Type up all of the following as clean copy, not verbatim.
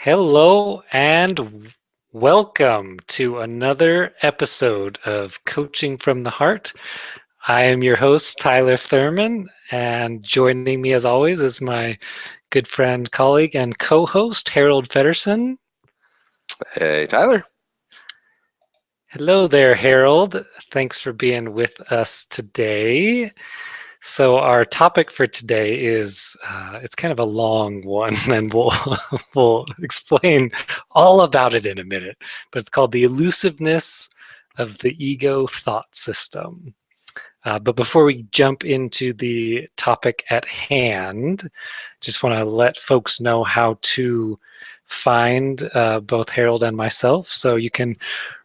Hello and welcome to another episode of Coaching from the Heart. I am your host, Tyler Thurman, and joining me as always is my good friend, colleague, and co-host, Harold Feddersen. Hey, Tyler. Hello there, Harold. Thanks for being with us today. So our topic for today is it's kind of a long one, and we'll explain all about it in a minute. But it's called the elusiveness of the ego thought system. But before we jump into the topic at hand, just want to let folks know how to find both Harold and myself. So you can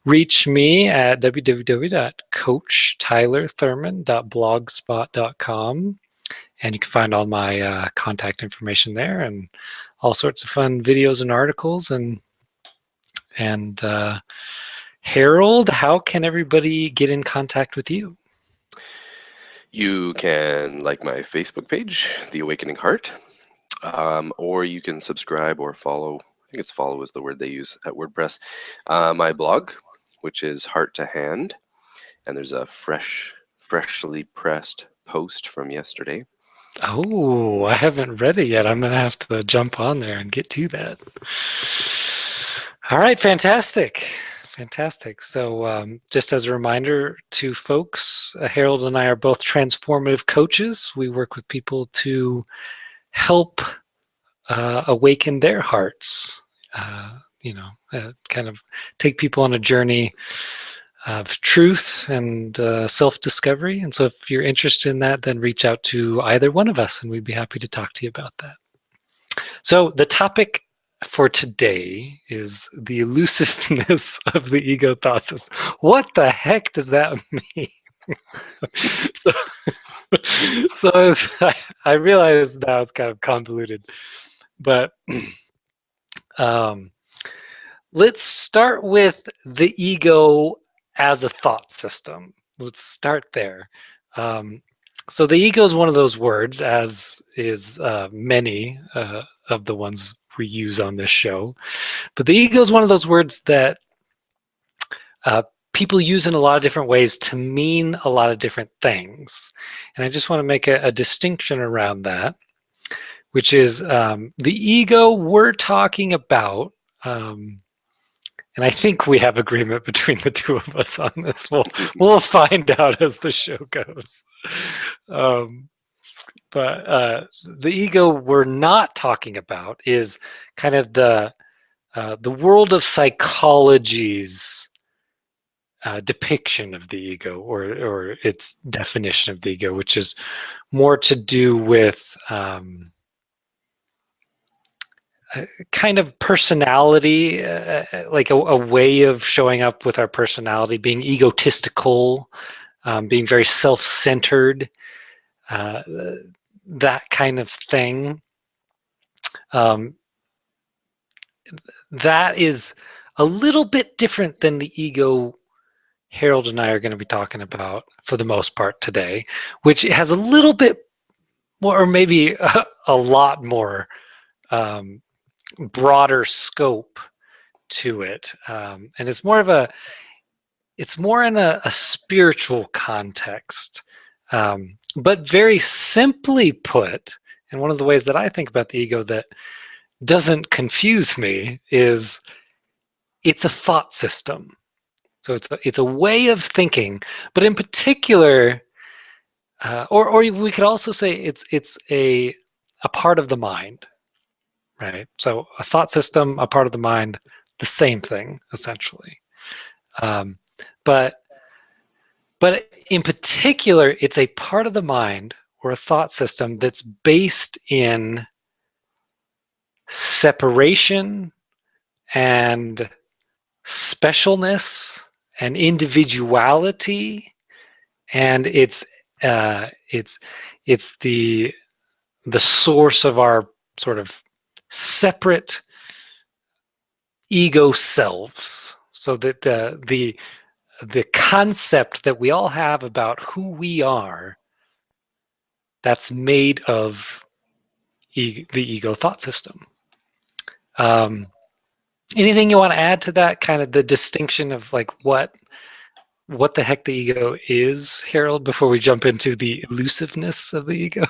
reach me at www.coachtylerthurman.blogspot.com, and you can find all my contact information there and all sorts of fun videos and articles. And Harold, how can everybody get in contact with you? You can like my Facebook page, The Awakening Heart, or you can subscribe or follow. I think it's follow is the word they use at WordPress. My blog, which is Heart to Hand, and there's a freshly pressed post from yesterday. Oh, I haven't read it yet. I'm going to have to jump on there and get to that. All right, fantastic. Fantastic. So, just as a reminder to folks, Harold and I are both transformative coaches. We work with people to help awaken their hearts, kind of take people on a journey of truth and self-discovery. And so if you're interested in that, then reach out to either one of us and we'd be happy to talk to you about that. So the topic for today is the elusiveness of the ego thought system. What the heck does that mean? so so I realize now it's kind of convoluted, but let's start with the ego as a thought system. Let's start there. So the ego is one of those words, as is many of the ones we use on this show. But the ego is one of those words that people use in a lot of different ways to mean a lot of different things. And I just want to make a distinction around that, which is the ego we're talking about. And I think we have agreement between the two of us on this. We'll find out as the show goes. But the ego we're not talking about is kind of the world of psychology's depiction of the ego, or its definition of the ego, which is more to do with kind of personality, like a way of showing up with our personality, being egotistical, being very self-centered, that kind of thing. That is a little bit different than the ego Harold and I are going to be talking about for the most part today, which has a little bit more, or maybe a lot more broader scope to it, and it's more in a spiritual context, but very simply put, and one of the ways that I think about the ego that doesn't confuse me is it's a thought system. So it's a way of thinking, but in particular, or we could also say it's a part of the mind, right? So a thought system, a part of the mind, the same thing essentially. But in particular, it's a part of the mind or a thought system that's based in separation and specialness and individuality, and it's the source of our sort of separate ego selves. So that the concept that we all have about who we are, that's made of the ego thought system. Anything you want to add to that, kind of the distinction of like what the heck the ego is, Harold, before we jump into the elusiveness of the ego?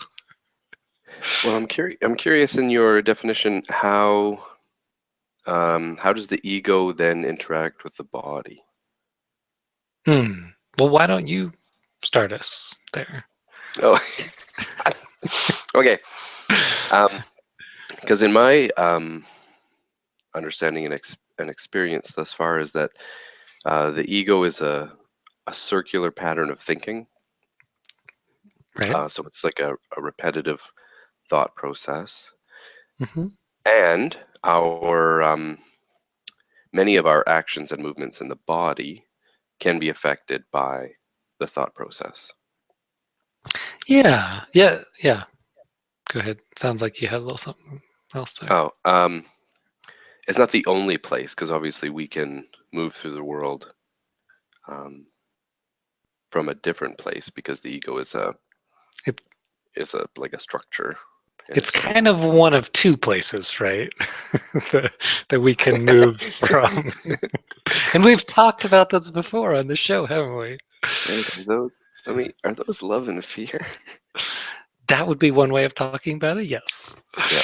Well, I'm curious in your definition, how does the ego then interact with the body? Well, why don't you start us there? Oh, okay. Because in my understanding and experience thus far is that the ego is a circular pattern of thinking. Right. So it's like a repetitive thought process. Mm-hmm. And our many of our actions and movements in the body can be affected by the thought process. Yeah. Yeah. Yeah. Go ahead. Sounds like you had a little something else there. Oh, it's not the only place because obviously we can move through the world um, from a different place because the ego It, is a like a structure in a it's sense. kind of one of two places, right? that, that we can move from. And we've talked about this before on the show, haven't we? Right? Are those? I mean, are those love and fear? That would be one way of talking about it. Yes. Yeah.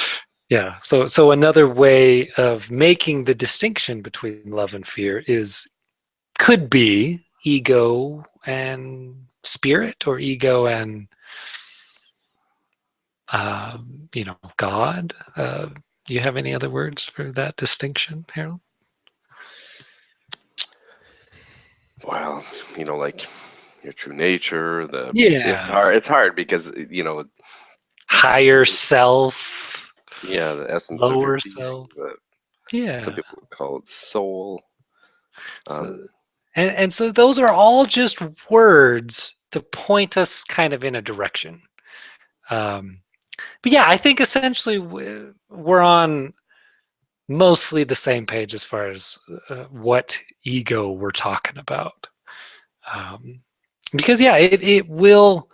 Yeah. So another way of making the distinction between love and fear could be ego and spirit, or ego and God. Do you have any other words for that distinction, Harold? Well, like your true nature. It's Yeah. hard. It's hard because Higher self, yeah, the essence of your lower being. self. Yeah. Some people would call it soul. So Um, and so those are all just words to point us kind of in a direction. Um, but yeah, I think essentially we're on mostly the same page as far as what ego we're talking about. Um, because yeah, it will,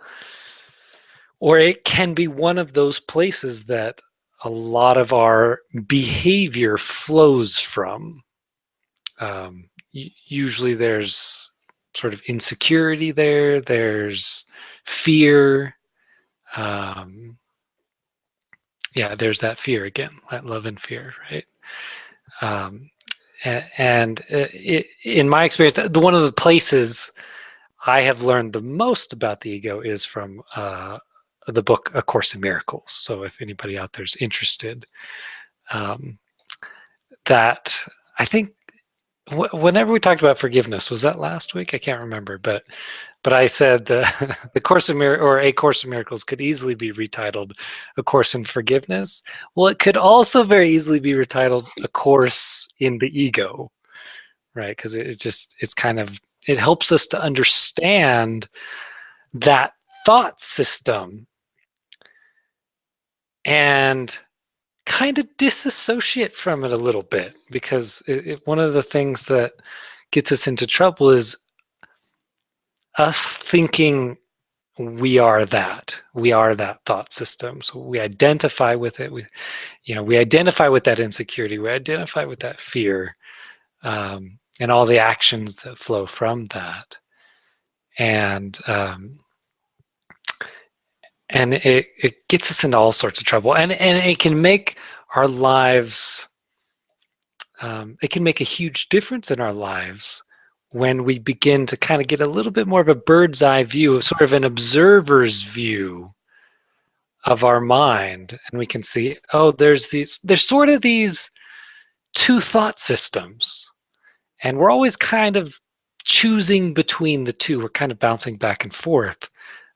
or it can be one of those places that a lot of our behavior flows from. Usually there's sort of insecurity there, there's fear. Um, yeah, there's that fear again, that love and fear, right? Um, in my experience, one of the places I have learned the most about the ego is from the book A Course in Miracles. So if anybody out there's interested, um, that I think whenever we talked about forgiveness, was that last week? I can't remember, but I said the Course in or A Course in Miracles could easily be retitled A Course in Forgiveness. Well, it could also very easily be retitled A Course in the Ego, right? Because it's kind of, it helps us to understand that thought system and kind of disassociate from it a little bit, because one of the things that gets us into trouble is us thinking we are that thought system. So we identify with it. We identify with that insecurity, we identify with that fear, and all the actions that flow from that. And it gets us into all sorts of trouble, and it can make our lives, it can make a huge difference in our lives when we begin to kind of get a little bit more of a bird's eye view, sort of an observer's view of our mind, and we can see, oh, there's sort of these two thought systems, and we're always kind of choosing between the two. We're kind of bouncing back and forth.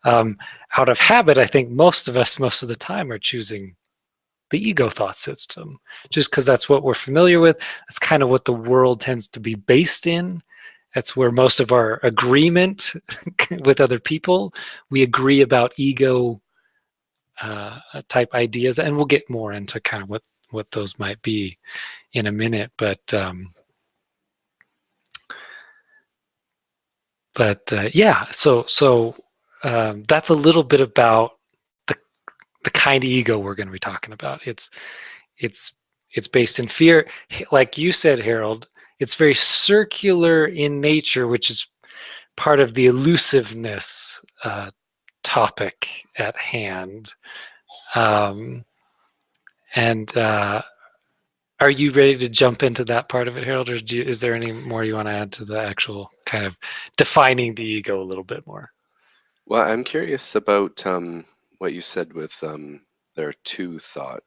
Out of habit, I think most of us, most of the time, are choosing the ego thought system, just because that's what we're familiar with. That's kind of what the world tends to be based in. That's where most of our agreement with other people, we agree about ego type ideas, and we'll get more into kind of what those might be in a minute. But yeah, so that's a little bit about the kind of ego we're going to be talking about. It's It's based in fear. Like you said, Harold, it's very circular in nature, which is part of the elusiveness topic at hand. Um, and are you ready to jump into that part of it, Harold, or is there any more you want to add to the actual kind of defining the ego a little bit more? Well, I'm curious about what you said with there are two thought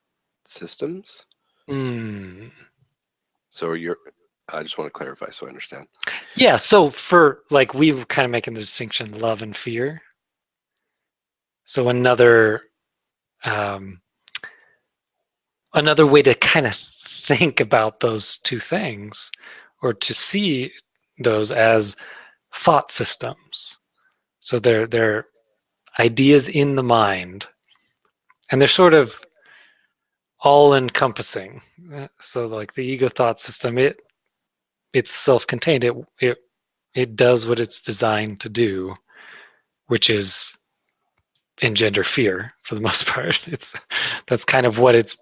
systems. Mm. So I just want to clarify so I understand. Yeah, so for like we were kind of making the distinction love and fear. So um, another way to kind of think about those two things, or to see those as thought systems. So they're ideas in the mind, and they're sort of all encompassing. So like the ego thought system, it's self-contained. It does what it's designed to do, which is engender fear for the most part. That's kind of what it's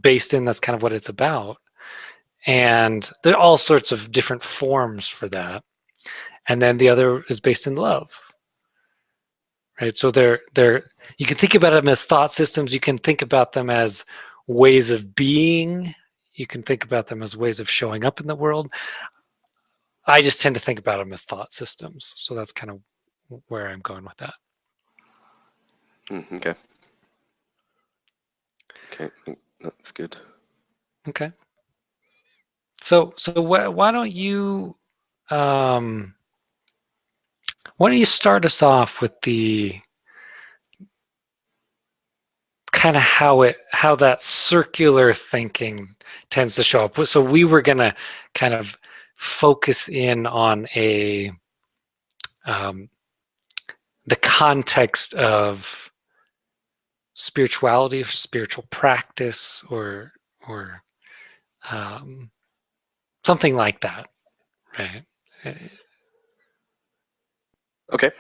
based in. That's kind of what it's about. And there are all sorts of different forms for that. And then the other is based in love, right? So they're you can think about them as thought systems. You can think about them as ways of being. You can think about them as ways of showing up in the world. I just tend to think about them as thought systems. So that's kind of where I'm going with that. Okay. Okay, I think that's good. Okay. So why don't you um, why don't you start us off with the kind of how that circular thinking tends to show up. So we were gonna kind of focus in on um, the context of spirituality or spiritual practice or um, something like that, right? Okay,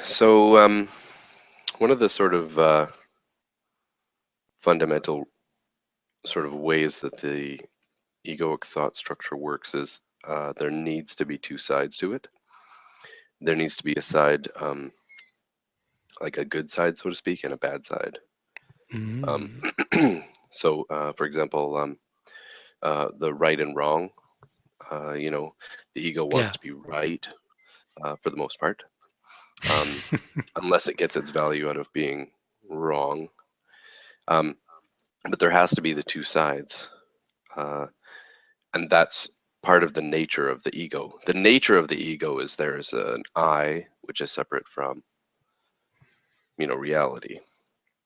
so one of the sort of fundamental sort of ways that the egoic thought structure works is there needs to be two sides to it. There needs to be a side, like a good side, so to speak, and a bad side. Um, Mm, so, for example, the right and wrong, you know, the ego wants yeah. to be right for the most part, um, unless it gets its value out of being wrong. Um, but there has to be the two sides. Uh, and that's part of the nature of the ego. The nature of the ego is there's an I, which is separate from, reality.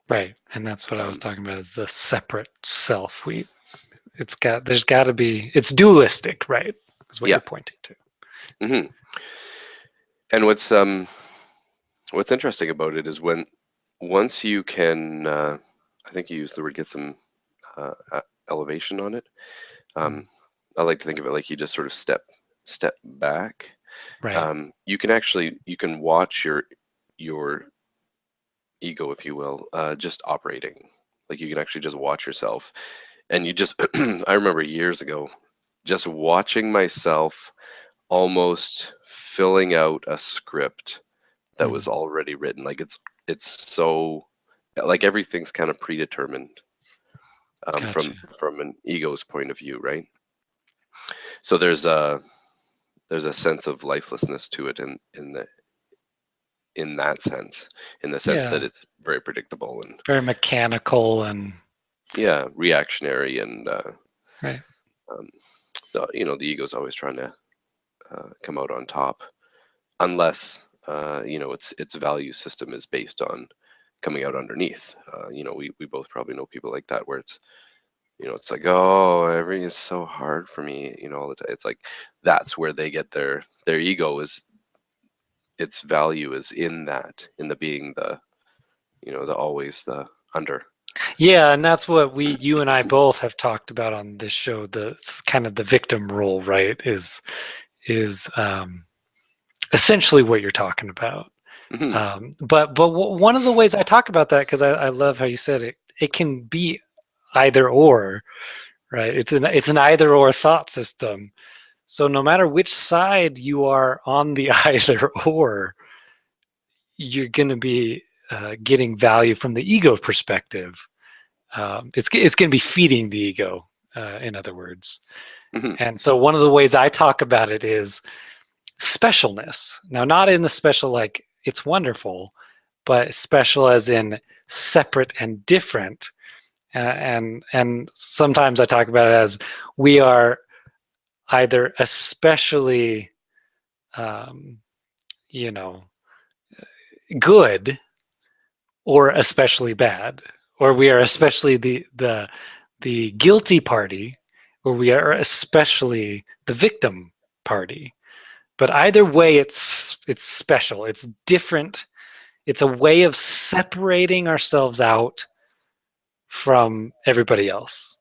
Right, and that's what I was Um, talking about, is the separate self. There's got to be, it's dualistic, right? Is what yeah. you're pointing to. hmm And what's interesting about it is once you can, I think you used the word get some elevation on it. Mm, Um, I like to think of it like you just sort of step back. right. You can watch your ego, if you will, just operating. Like you can actually just watch yourself, and you just. I remember years ago, just watching myself almost filling out a script that Mm, was already written. Like it's so like everything's kind of predetermined gotcha. from an ego's point of view, right? So there's a sense of lifelessness to it in that sense, in the sense that Yeah, it's very predictable and very mechanical and yeah, reactionary and right. um, the ego's always trying to come out on top, unless its value system is based on coming out underneath. We both probably know people like that where it's like, oh, everything is so hard for me, all the time. It's like that's where they get their ego is its value is in that, in the being the always the under. Yeah, and that's what you and I both have talked about on this show. The kind of the victim role, right? Is essentially what you're talking about. Mhm. But one of the ways I talk about that, because I love how you said it, it can be either or, right? It's an either or thought system. So no matter which side you are on the either or, you're going to be getting value from the ego perspective. It's going to be feeding the ego, in other words. Hmm. And so one of the ways I talk about it is specialness. Now, not in the special like it's wonderful, but special as in separate and different. And sometimes I talk about it as we are either especially, um, you know, good or especially bad, or we are especially the guilty party, or we are especially the victim party. But either way, it's special. It's different. It's a way of separating ourselves out from everybody else,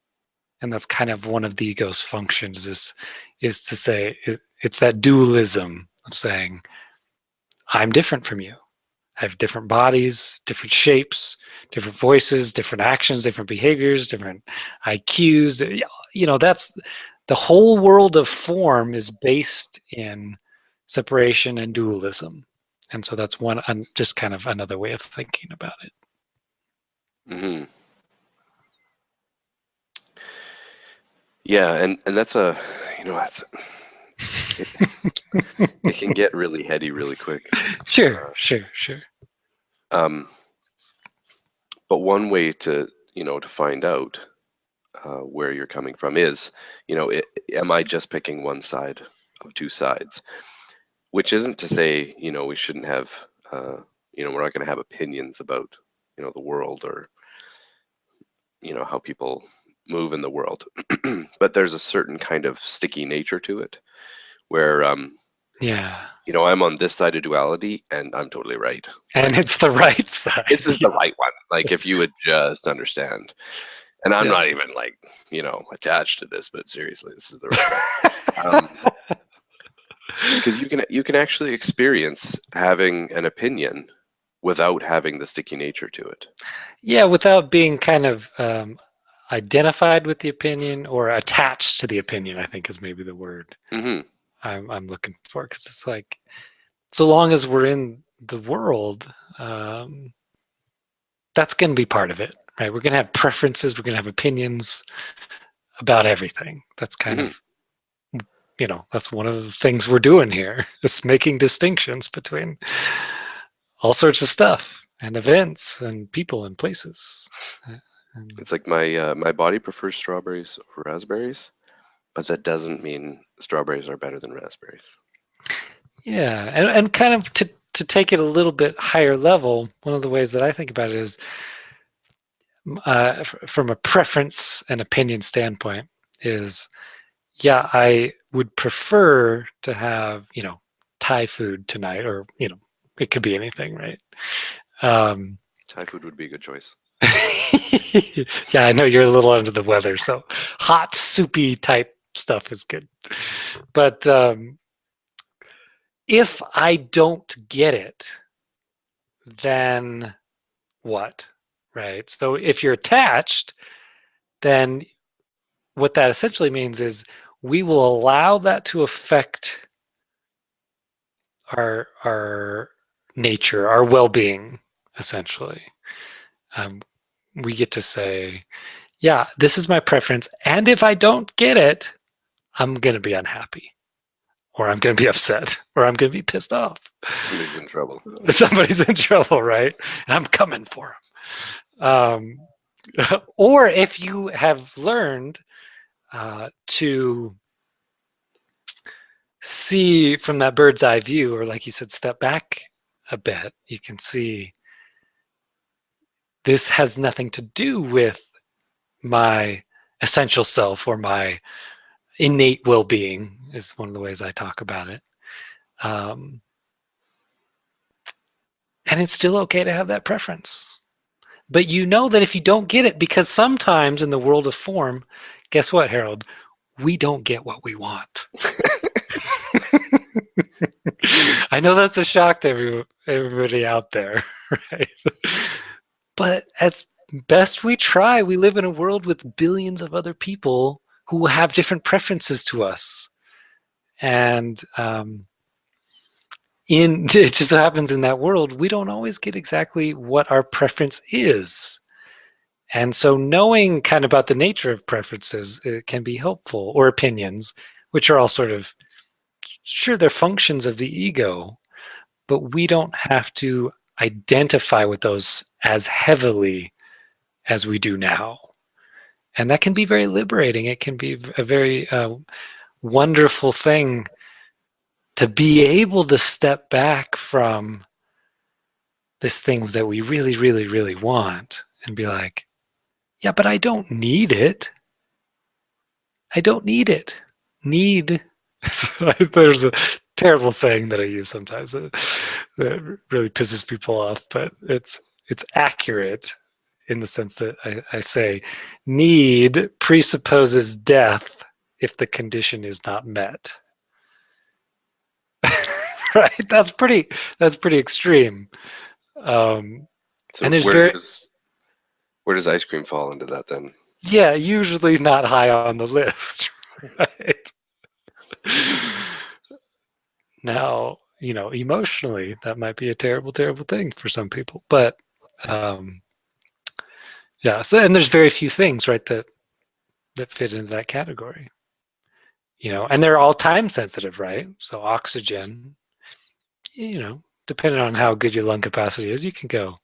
and that's kind of one of the ego's functions. Is to say it's that dualism of saying I'm different from you. I have different bodies, different shapes, different voices, different actions, different behaviors, different IQs. That's the whole world of form is based in separation and dualism. And so that's one, just kind of another way of thinking about it. Hmm. Yeah, and that's that's it, it can get really heady really quick. Sure, sure, sure. Um, but one way to find out where you're coming from is, am I just picking one side of two sides? Which isn't to say, we shouldn't have, we're not going to have opinions about, the world or, how people move in the world. But there's a certain kind of sticky nature to it where, Yeah. I'm on this side of duality and I'm totally right. And Like, it's the right side. this is the right one. Like, if you would just understand. And I'm Yeah. not even like, attached to this, but seriously, this is the right side. Um, because you can actually experience having an opinion without having the sticky nature to it. Yeah, without being kind of identified with the opinion or attached to the opinion, I think is maybe the word Hmm. I'm looking for. Because it's like, so long as we're in the world, that's going to be part of it, right? We're going to have preferences, we're going to have opinions about everything. That's kind Hmm. of, that's one of the things we're doing here is making distinctions between all sorts of stuff and events and people and places. And It's like my body prefers strawberries over raspberries, but that doesn't mean strawberries are better than raspberries. yeah, and kind of to take it a little bit higher level, one of the ways that I think about it is from a preference and opinion standpoint is, yeah, I would prefer to have, Thai food tonight, or, it could be anything, right? Um, Thai food would be a good choice. yeah, I know you're a little under the weather, so hot, soupy type stuff is good. But if I don't get it, then what? Right? So if you're attached, then what that essentially means is we will allow that to affect our nature, our well-being, essentially. Um, we get to say, yeah, this is my preference, and if I don't get it, I'm going to be unhappy, or I'm going to be upset, or I'm going to be pissed off. Somebody's in trouble. Somebody's in trouble, right? And I'm coming for them. Or if you have learned to see from that bird's eye view, or like you said, step back a bit, you can see this has nothing to do with my essential self or my innate well-being, is one of the ways I talk about it. Um, and it's still okay to have that preference. But you know that if you don't get it, because sometimes in the world of form, guess what, Harold? We don't get what we want. I know that's a shock to everybody out there, right? But best we try, we live in a world with billions of other people who have different preferences to us. And it just so happens in that world, we don't always get exactly what our preference is. And so knowing kind of about the nature of preferences, it can be helpful, or opinions, which are all sort of, sure, they're functions of the ego, but we don't have to identify with those as heavily as we do now. And that can be very liberating. It can be a very wonderful thing to be able to step back from this thing that we really, really, really want and be like, yeah, but I don't need it. I don't need it. Need. There's a terrible saying that I use sometimes that really pisses people off, but it's accurate in the sense that I say need presupposes death if the condition is not met. Right? That's pretty extreme. So And there's very, where does ice cream fall into that then? yeah, usually not high on the list, right? Now, emotionally, that might be a terrible, terrible thing for some people. But um, yeah, so and there's very few things, right, that fit into that category. And they're all time sensitive, right? So oxygen, depending on how good your lung capacity is, you can go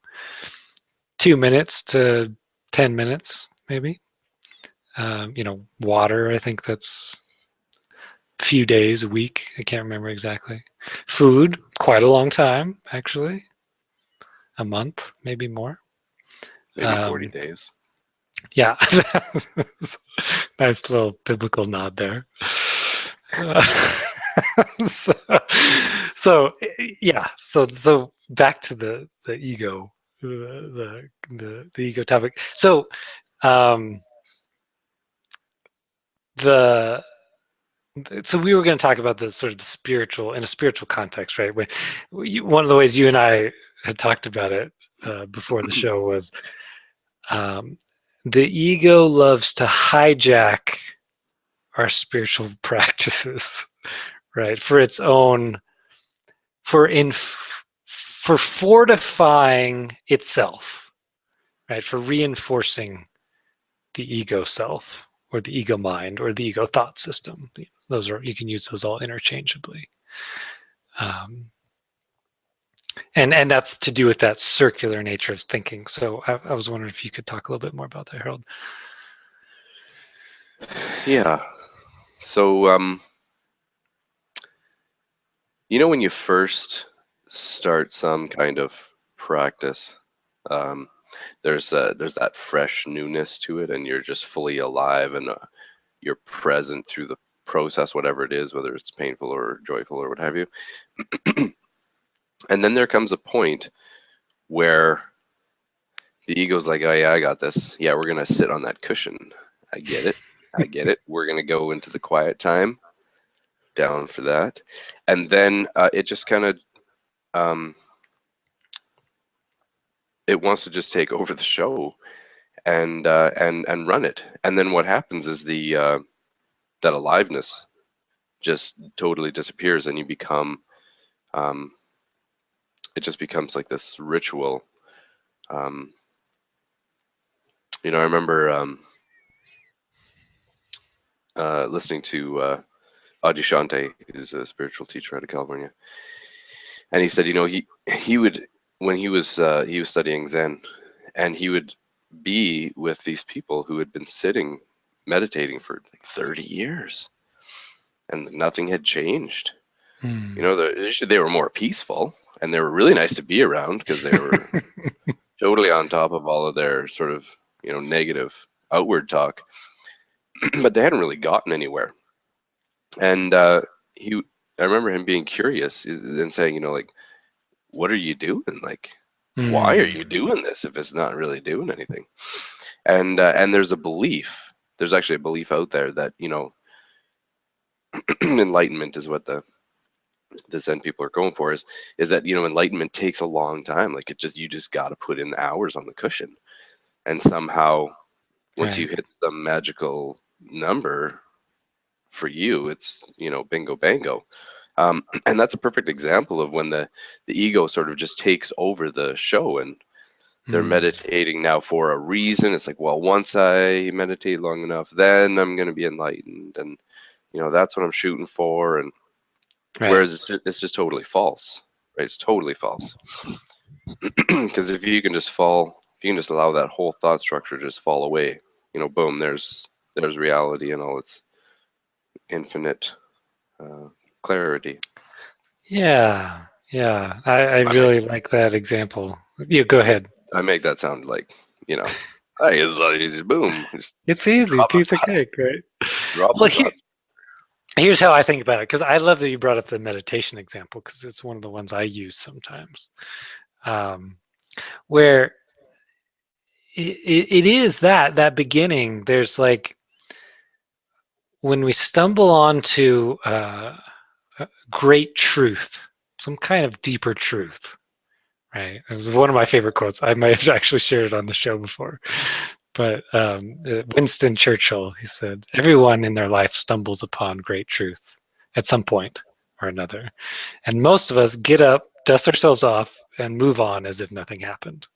2 minutes to 10 minutes, maybe. Water, I think that's a few days, a week. I can't remember exactly. Food, quite a long time, actually. A month, maybe more. Maybe 40 days. Yeah. Nice little biblical nod there. So, yeah. So back to the ego, the ego topic. So um, the so we were going to talk about the sort of the spiritual in a spiritual context, right? One of the ways you and I had talked about it before the show was um, the ego loves to hijack our spiritual practices, right? For its own, for in, for fortifying itself, right? For reinforcing the ego self, or the ego mind, or the ego thought system. Those are, you can use those all interchangeably. And that's to do with that circular nature of thinking. So I was wondering if you could talk a little bit more about that, Harold. Yeah. So when you first start some kind of practice, there's that fresh newness to it, and you're just fully alive, and you're present through the process, whatever it is, whether it's painful or joyful or what have you. And then there comes a point where the ego's like, oh yeah, I got this. Yeah, we're gonna sit on that cushion. I get it. I get it. We're gonna go into the quiet time. Down for that. And then it just kind of it wants to just take over the show and run it. And then what happens is that aliveness just totally disappears, and you become it just becomes like this ritual. I remember listening to Adyashanti, who's a spiritual teacher out of California, and he said, he would, when he was studying Zen, and he would be with these people who had been sitting meditating for like 30 years, and nothing had changed. They were more peaceful, and they were really nice to be around because they were totally on top of all of their sort of negative outward talk, but they hadn't really gotten anywhere. And I remember him being curious and saying, like, what are you doing? Like, why are you doing this if it's not really doing anything? And there's actually a belief out there that enlightenment is what the Zen people are going for, is that enlightenment takes a long time. Like, you just got to put in the hours on the cushion. and somehow once you Right. hit some magical number for you, it's, bingo bango. And that's a perfect example of when the ego sort of just takes over the show, and they're Mm. meditating now for a reason. It's like, well, once I meditate long enough, then I'm going to be enlightened, and that's what I'm shooting for. And Right. whereas it's just totally false, right? It's totally false. Because if you can just allow that whole thought structure to just fall away, boom, there's reality and all its infinite uh, clarity. Yeah. Yeah. I I make really like that example. You go I make ahead. I make that sound like, hey, it's just boom, just It's easy, drop a piece of thought, cake, right? drop Well, a thought. here's how I think about it, because I love that you brought up the meditation example, because it's one of the ones I use sometimes, where it is that beginning. There's like when we stumble onto great truth, some kind of deeper truth, right? It was one of my favorite quotes. I might have actually shared it on the show before. But Winston Churchill, he said, everyone in their life stumbles upon great truth at some point or another. And most of us get up, dust ourselves off, and move on as if nothing happened.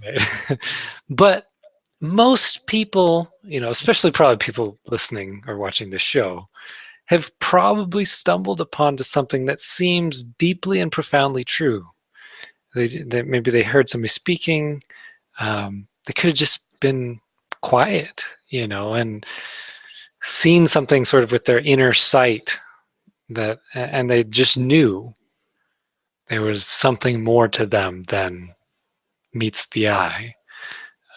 Right? But most people, especially probably people listening or watching this show, have probably stumbled upon to something that seems deeply and profoundly true. Maybe they heard somebody speaking. They could have just been quiet, and seen something sort of with their inner sight and they just knew there was something more to them than meets the eye.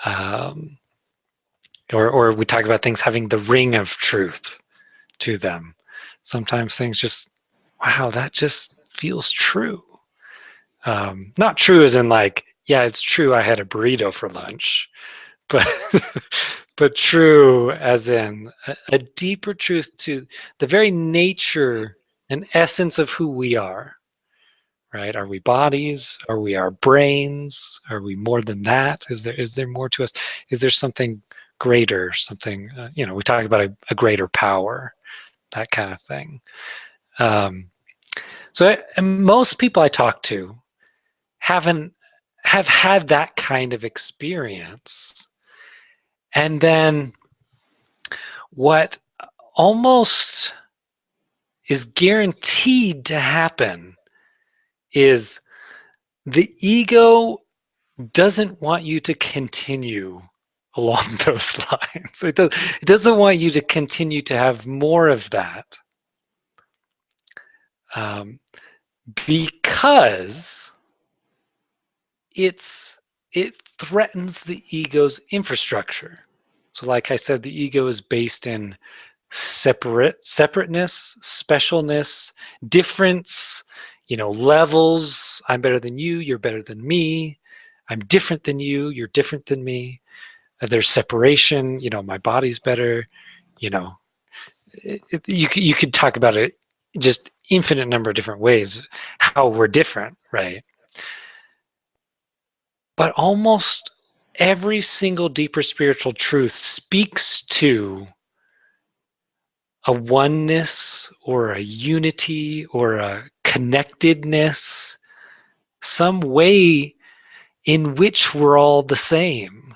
Um, or we talk about things having the ring of truth to them. Sometimes things just, wow, that just feels true. Not true as in like, yeah, it's true I had a burrito for lunch, but but true as in a deeper truth to the very nature and essence of who we are. Right? Are we bodies? Are we our brains? Are we more than that? Is there more to us? Is there something greater? Something we talk about a greater power, that kind of thing. Um, and most people I talk to haven't have had that kind of experience, and then what almost is guaranteed to happen is the ego doesn't want you to continue along those lines. It doesn't want you to continue to have more of that, um, because it threatens the ego's infrastructure. So, like I said, the ego is based in separateness, specialness, difference, levels. I'm better than you, you're better than me. I'm different than you, you're different than me. There's separation, my body's better, you could talk about it just infinite number of different ways how we're different, right? But almost every single deeper spiritual truth speaks to a oneness or a unity or a connectedness, some way in which we're all the same.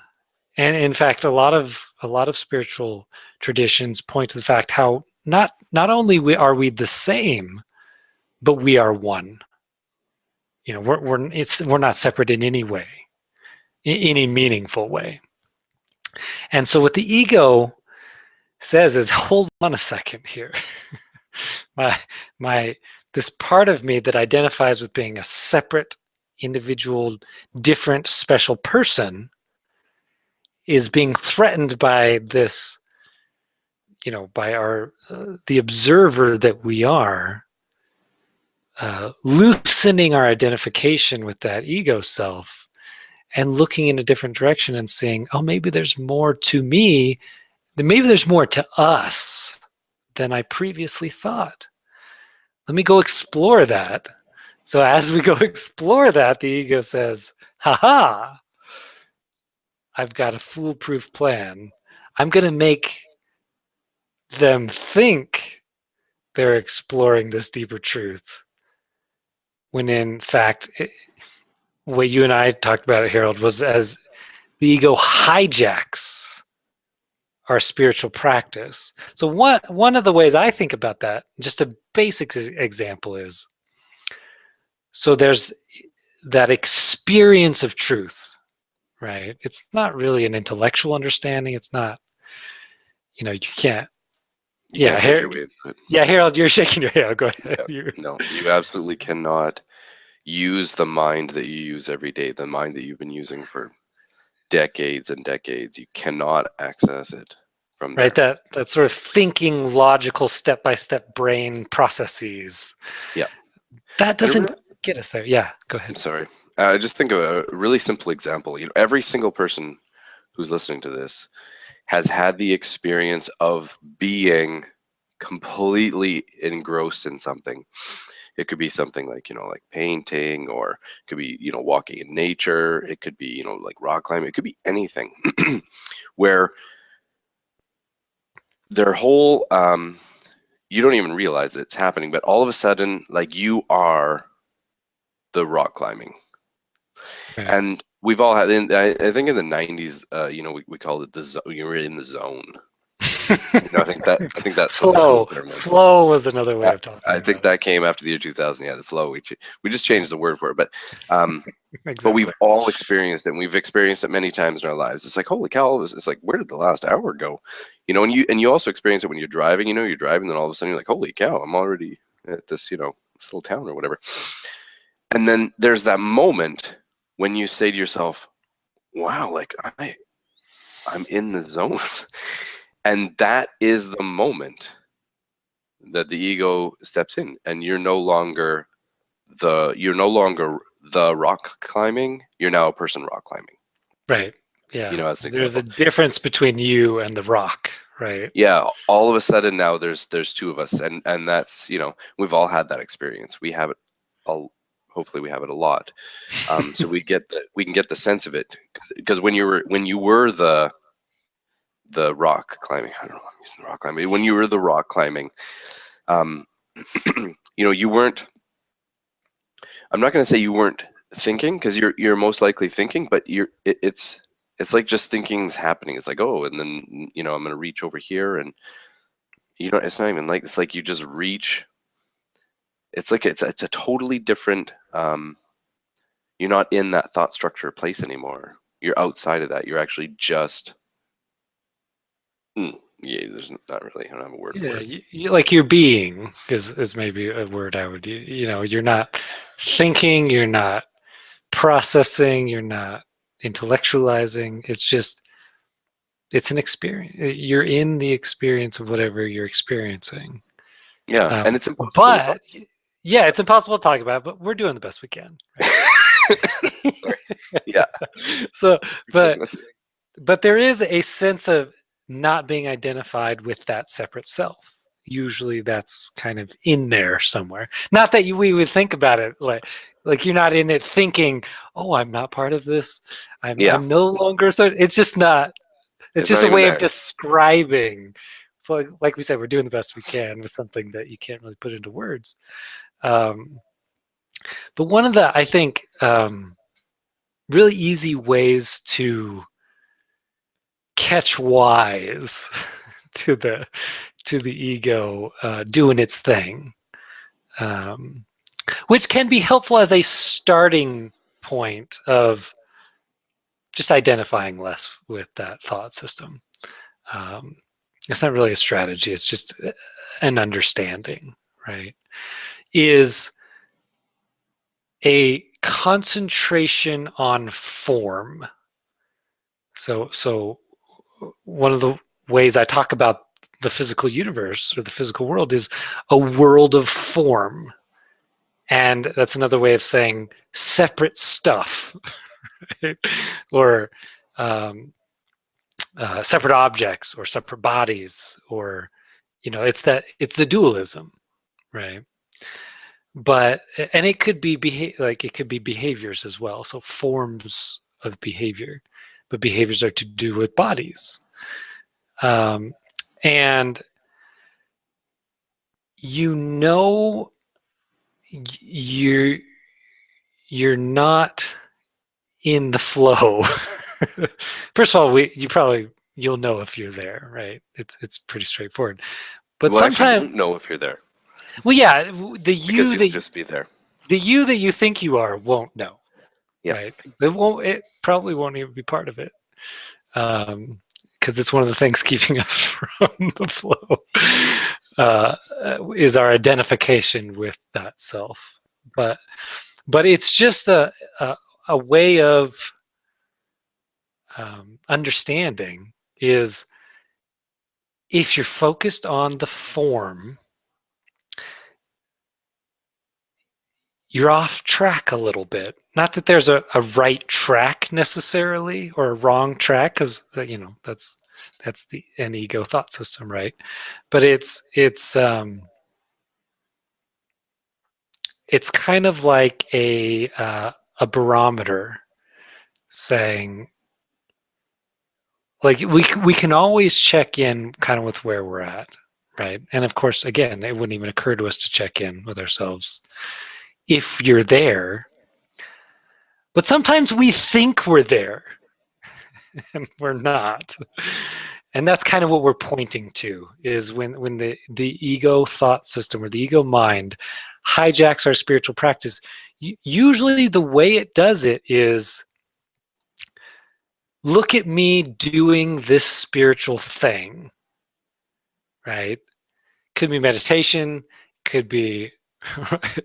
And in fact, a lot of spiritual traditions point to the fact how not only are we the same, but we are one. We're not separate in any way, in any meaningful way. And so what the ego says is, hold on a second here. my my this part of me that identifies with being a separate individual, different, special person is being threatened by this, by our the observer that we are, loosening our identification with that ego self and looking in a different direction and saying, oh, maybe there's more to me, maybe there's more to us than I previously thought. Let me go explore that. So as we go explore that, the ego says, ha ha, I've got a foolproof plan. I'm going to make them think they're exploring this deeper truth, when in fact, what you and I talked about it, Harold, was as the ego hijacks our spiritual practice. So one of the ways I think about that, just a basic example is, so there's that experience of truth, right? It's not really an intellectual understanding. It's not, you can't. You Yeah, can't think your way into it. yeah, Harold, you're shaking your head. Go ahead. Yeah. No, you absolutely cannot use the mind that you use every day, the mind that you've been using for decades and decades. You cannot access it from Right, there. that sort of thinking, logical, step-by-step brain processes. Yeah. That And doesn't get us there. Yeah, go I'm ahead. sorry. Just think of a really simple example. Every single person who's listening to this has had the experience of being completely engrossed in something. It could be something like, like painting, or it could be, walking in nature. It could be, like rock climbing. It could be anything where their whole, you don't even realize it's happening, but all of a sudden, like, you are the rock climbing. Right. And we've all had, I think in the 90s, we called it you were in the zone. I think that's what the cool term was. Flow was another way I, of talking I think about it. that came after the year 2000. Yeah, the flow. We just Yeah, changed the word for it, um, but we've exactly. all experienced it. And we've experienced it many times in our lives. It's like, holy cow! It's like, where did the last hour go? And you also experience it when you're driving. You're driving, then all of a sudden you're like, holy cow! I'm already at this this little town or whatever. And then there's that moment when you say to yourself, wow, like I'm in the zone. And that is the moment that the ego steps in, and you're no longer the rock climbing. You're now a person rock climbing. Right. Yeah. As an There's a example. difference between you and the rock, right? Yeah, all of a sudden now there's two of us, and that's we've all had that experience. We have it all. Hopefully we have it a lot. So we can get the sense of it, because when you were the rock climbing, I don't know why I'm using the rock climbing. When you were the rock climbing, um, you weren't. I'm not going to say you weren't thinking, because you're most likely thinking, but it's like just thinking's happening. It's like, oh, and then I'm going to reach over here, and it's not even like, it's like you just reach. It's like it's a totally different. You're not in that thought structure place anymore. You're outside of that. You're actually just. Yeah, there's not really. I don't have a word for Yeah, it. like your being is maybe a word I would use. You're not thinking, you're not processing, you're not intellectualizing. It's an experience. You're in the experience of whatever you're experiencing. Yeah, and it's impossible to talk. But yeah, it's impossible to talk about, but we're doing the best we can, Sorry. right? Yeah. So, Keep taking but this. but there is a sense of not being identified with that separate self. Usually that's kind of in there somewhere. Not that we would think about it like you're not in it thinking, oh, I'm not part of this. Yeah, I'm no longer so. It's just not. It's it's just not a even way of there. describing. So like we said, we're doing the best we can with something that you can't really put into words. Um, but one of the, I think, really easy ways to catch wise to the ego doing its thing, um, which can be helpful as a starting point of just identifying less with that thought system. Um, it's not really a strategy; it's just an understanding, right? Is a concentration on form. So one of the ways I talk about the physical universe or the physical world is a world of form. And that's another way of saying separate stuff, right? Or um, separate objects or separate bodies, or it's the dualism, right? But and it could be it could be behaviors as well, so forms of behavior. but behaviors are to do with bodies. And you know, you're not in the flow. First of all, you'll know if you're there, right? It's pretty straightforward. But Well, actually, you sometimes, won't know if you're there well, yeah, because you'll just be there. the you that you think you are won't know, Yeah. right? It probably won't even be part of it, because it's one of the things keeping us from the flow, is our identification with that self. But it's just a way of understanding is, if you're focused on the form, you're off track a little bit. Not that there's a right track necessarily or a wrong track, because that's an ego thought system, right? But it's kind of like a barometer saying, like, we can always check in kind of with where we're at, right? And of course, again, it wouldn't even occur to us to check in with ourselves if you're there. But sometimes we think we're there and we're not. And that's kind of what we're pointing to, is when the ego thought system or the ego mind hijacks our spiritual practice. Usually the way it does it is, look at me doing this spiritual thing, right? Could be meditation, could be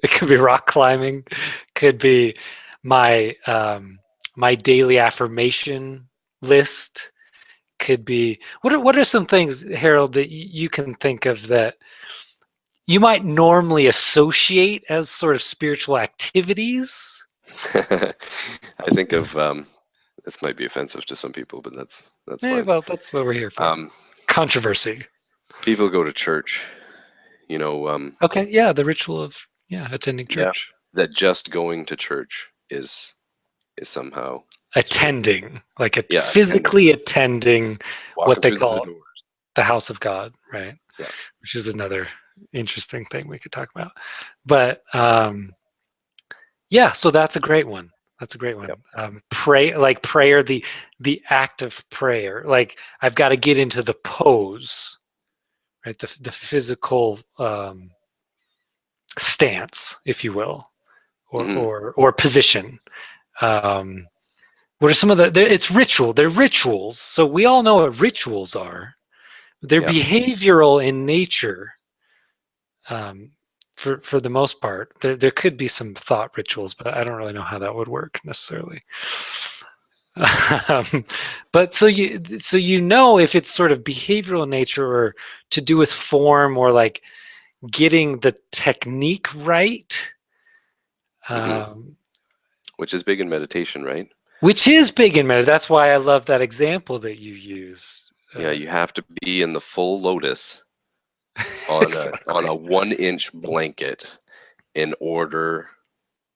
it could be rock climbing, could be my my daily affirmation list, could be what are some things, Harold, that you can think of that you might normally associate as sort of spiritual activities? I think of this might be offensive to some people, but that's fine. Well, that's what we're here for. Controversy. People go to church, Okay, yeah, the ritual of attending yeah, church. that just going to church is somehow Attending, like attending, physically attending what walking they through the call doors. the house of God, right? Yeah. Which is another interesting thing we could talk about. But yeah, so that's a great one. That's a great one. Yep. Prayer, the act of prayer. Like, I've got to get into the pose, right? The physical stance, if you will, Mm-hmm. or position. What are some of it's ritual. They're rituals. So we all know what rituals are. They're Yeah. behavioral in nature. For the most part, there could be some thought rituals, but I don't really know how that would work necessarily. But so if it's sort of behavioral in nature or to do with form or like getting the technique right, Which is big in meditation, right? which is big in meditation. That's why I love that example that you use. Yeah, you have to be in the full lotus on Exactly. a 1-inch blanket in order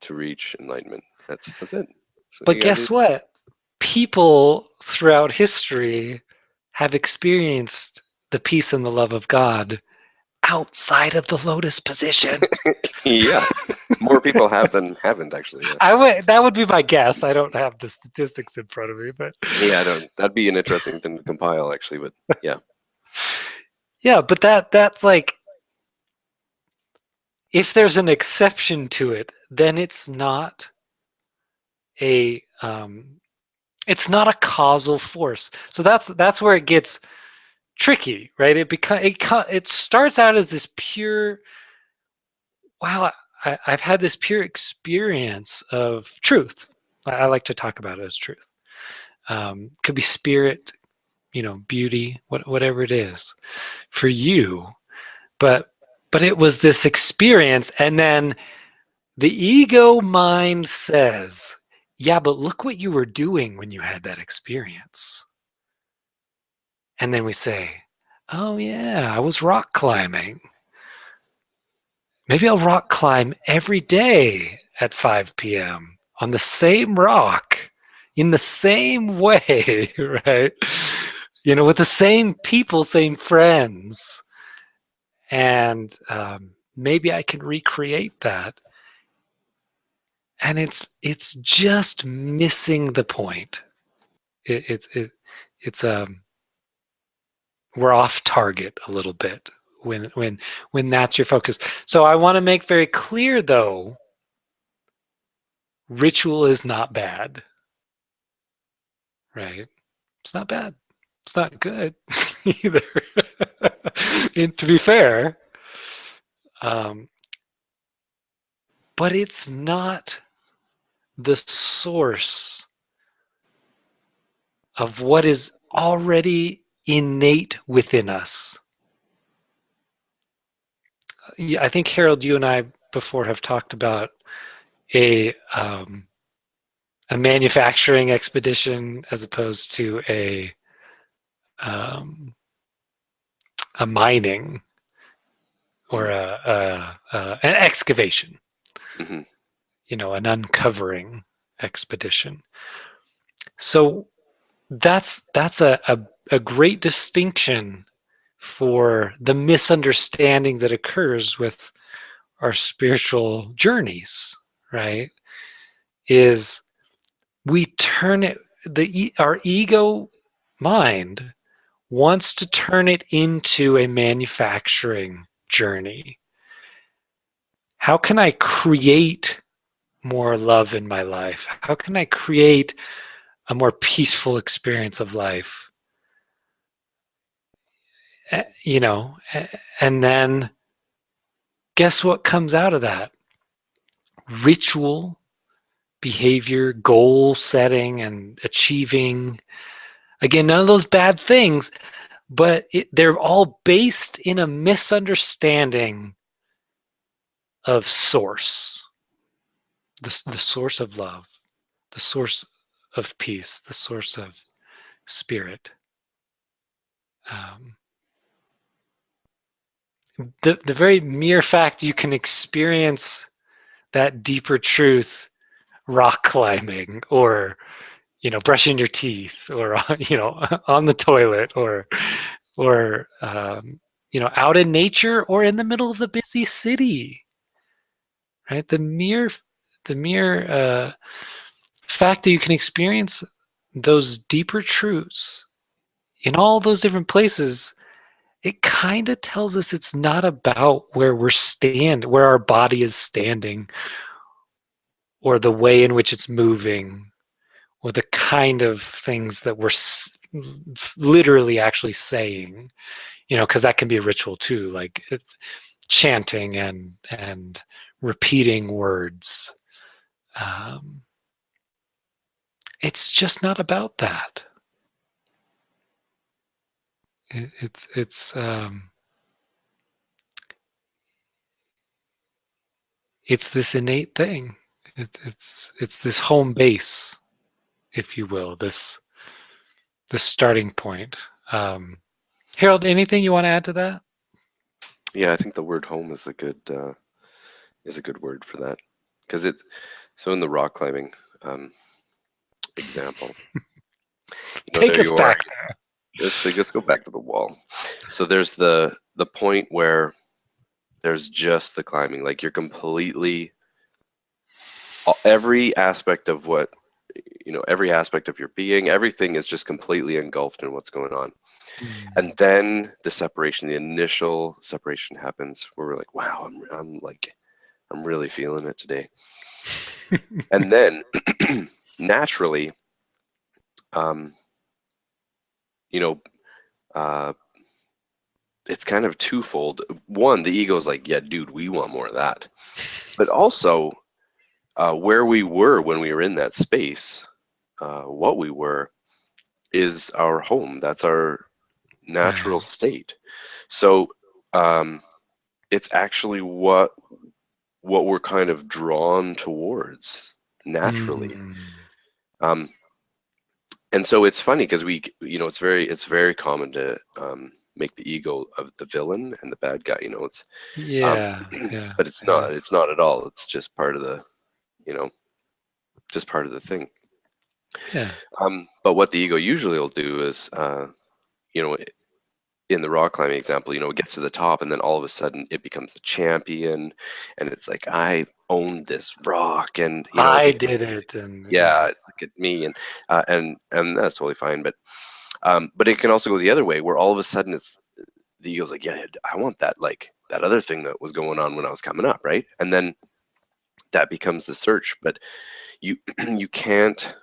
to reach enlightenment. That's it. So But you gotta guess do. what? People throughout history have experienced the peace and the love of God outside of the lotus position. Yeah, more people have than haven't actually. Yeah. That would be my guess. I don't have the statistics in front of me, but Yeah, I don't. That'd be an interesting thing to compile, actually. But yeah. yeah, but that's like, if there's an exception to it, then it's not a causal force. So that's where it gets tricky, right? It starts out as this pure, wow, I've had this pure experience of truth. I like to talk about it as truth. Could be spirit, beauty, whatever it is for you. But it was this experience, and then the ego mind says, yeah, but look what you were doing when you had that experience. And then we say, oh yeah, I was rock climbing. Maybe I'll rock climb every day at 5 p.m. on the same rock. in the same way, right? With the same people, same friends, and maybe I can recreate that. And it's just missing the point. It, it's it, it's we're off target a little bit when that's your focus. So I want to make very clear, though, ritual is not bad, right? It's not bad. It's not good either. And to be fair, um, but it's not the source of what is already innate within us. Yeah, I think, Harold, you and I before have talked about a um, a manufacturing expedition as opposed to um, a mining or an excavation, Mm-hmm. an uncovering expedition. So that's a great distinction for the misunderstanding that occurs with our spiritual journeys, right? Is we turn it our ego mind wants to turn it into a manufacturing journey. How can I create more love in my life? How can I create a more peaceful experience of life? And then guess what comes out of that? Ritual, behavior, goal setting, and achieving. Again, none of those bad things, but they're all based in a misunderstanding of source, the source of love, the source of peace, the source of spirit. Um, the very mere fact you can experience that deeper truth rock climbing or brushing your teeth or on the toilet or out in nature or in the middle of a busy city, right? The mere fact that you can experience those deeper truths in all those different places, it kind of tells us it's not about where our body is standing, or the way in which it's moving, or the kind of things that we're literally actually saying, because that can be a ritual too, like chanting and repeating words. Um, it's just not about that. It's this innate thing. It's this home base, if you will, this starting point. Harold, anything you want to add to that? Yeah, I think the word home is a good word for that, because so in the rock climbing example, Take there us you are. back there. Let's go back to the wall. So there's the point where there's just the climbing, like you're completely every aspect of every aspect of your being, everything is just completely engulfed in what's going on. And then the separation, the initial separation happens where we're like, wow, I'm really feeling it today. And then naturally, um, you know, uh, it's kind of twofold. One, the ego's like, yeah, dude, we want more of that. But also, where we were when we were in that space, what we were is our home. That's our natural Right. state. So it's actually what we're kind of drawn towards naturally. Mm. Um, and so it's funny because it's very common to make the ego of the villain and the bad guy. It's um, Yeah, yeah, but it's it not. is. It's not at all. It's just part of the you know just part of the thing. Yeah. But what the ego usually will do is, you know, in the rock climbing example, it gets to the top and then all of a sudden it becomes the champion, and it's like, I own this rock, and it I becomes, did it, and yeah, it's like at me, and that's totally fine. But it can also go the other way, where all of a sudden it's the ego's like, yeah, I want that, like that other thing that was going on when I was coming up, right? And then that becomes the search. But you you can't,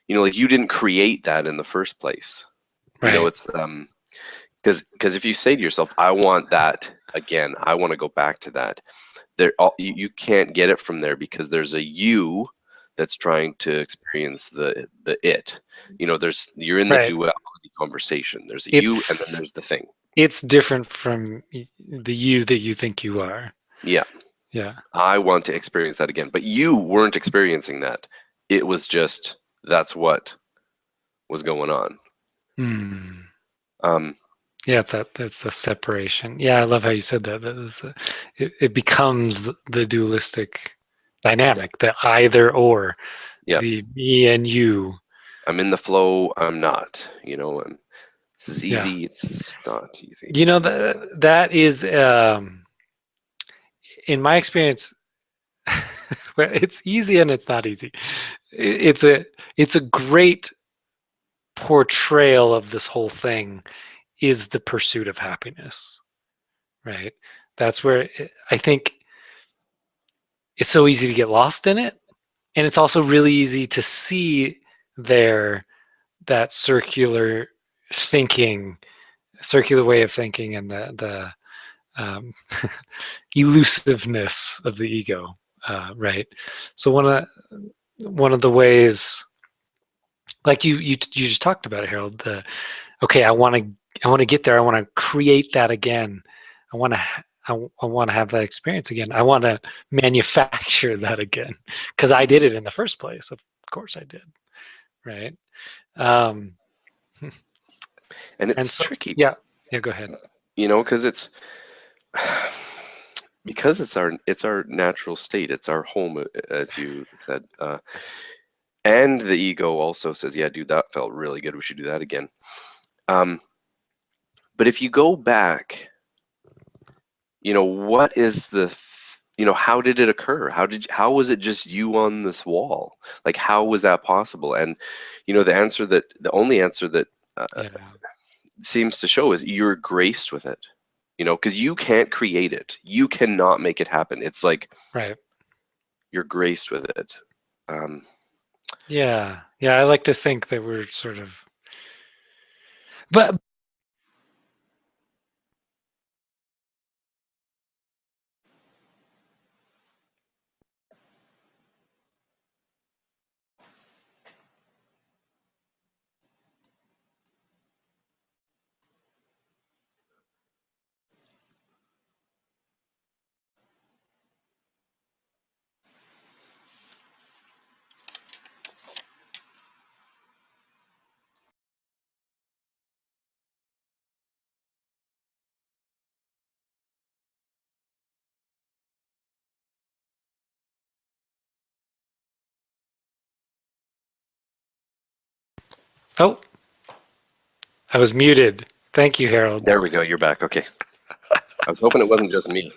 like, you didn't create that in the first place. right, It's because if you say to yourself, I want that again, I want to go back to that, you can't get it from there, because there's a you that's trying to experience the it. You're in the right. duality conversation. There's a you, and then It's there's the thing. it's different from the you that you think you are. Yeah, Yeah. I want to experience that again, but you weren't experiencing that. It was just, that's what was going on. Hmm. um Yeah, that's the separation. Yeah, I love how you said that. It becomes the dualistic yeah, dynamic, the either or, yeah, the me and you. I'm in the flow, I'm not, this is Yeah. easy, it's not easy. That is in my experience, well, it's easy and it's not easy. It's a great portrayal of this whole thing is the pursuit of happiness, right? That's where I think it's so easy to get lost in it, and it's also really easy to see there that thinking circular way of thinking, and the elusiveness of the ego, right? So one of the ways, like you just talked about it, Harold. Okay, I want to get there. I want to create that again. I want to I want to have that experience again. I want to manufacture that again because I did Mhm. it in the first place. Of course, I did. Right. Um, And and it's so, tricky, yeah, yeah. Go ahead. because it's because it's our natural state, it's our home, as you said, and the ego also says, yeah, dude, that felt really good, we should do that again. um but if you go back, what is how did it occur? How was it just you on this wall? Like, how was that possible? And the only answer that Yeah. seems to show is you're graced with it. Because you can't create it, you cannot make it happen. It's like Right. you're graced with it. um Yeah. Yeah. I like to think that we're sort of, but oh, I was muted. Thank you, Harold. there we go, you're back. Okay, I was hoping it wasn't just me.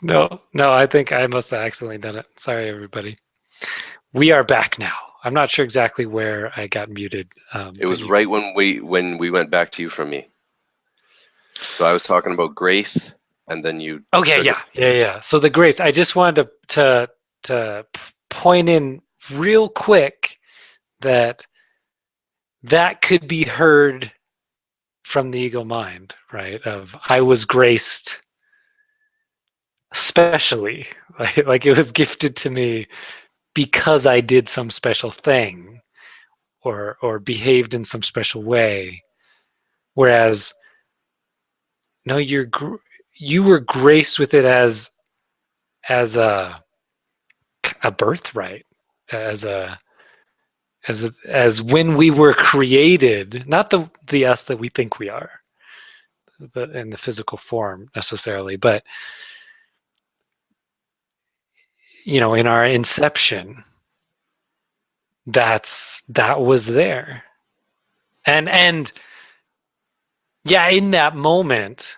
No, no, I think I must have accidentally done it. Sorry, everybody. We are back now. I'm not sure exactly where I got muted, It but was you can. right when we went back to you from me. So I was talking about grace, and then you Okay, took it. yeah, yeah, yeah. So the grace. I just wanted to point in real quick that that could be heard from the ego mind, right? Of I was graced specially, like it was gifted to me because I did some special thing or behaved in some special way. Whereas no, you were graced with it as a birthright, as as when we were created, not the us that we think we are, in the physical form necessarily, but in our inception, that was there. And yeah, in that moment,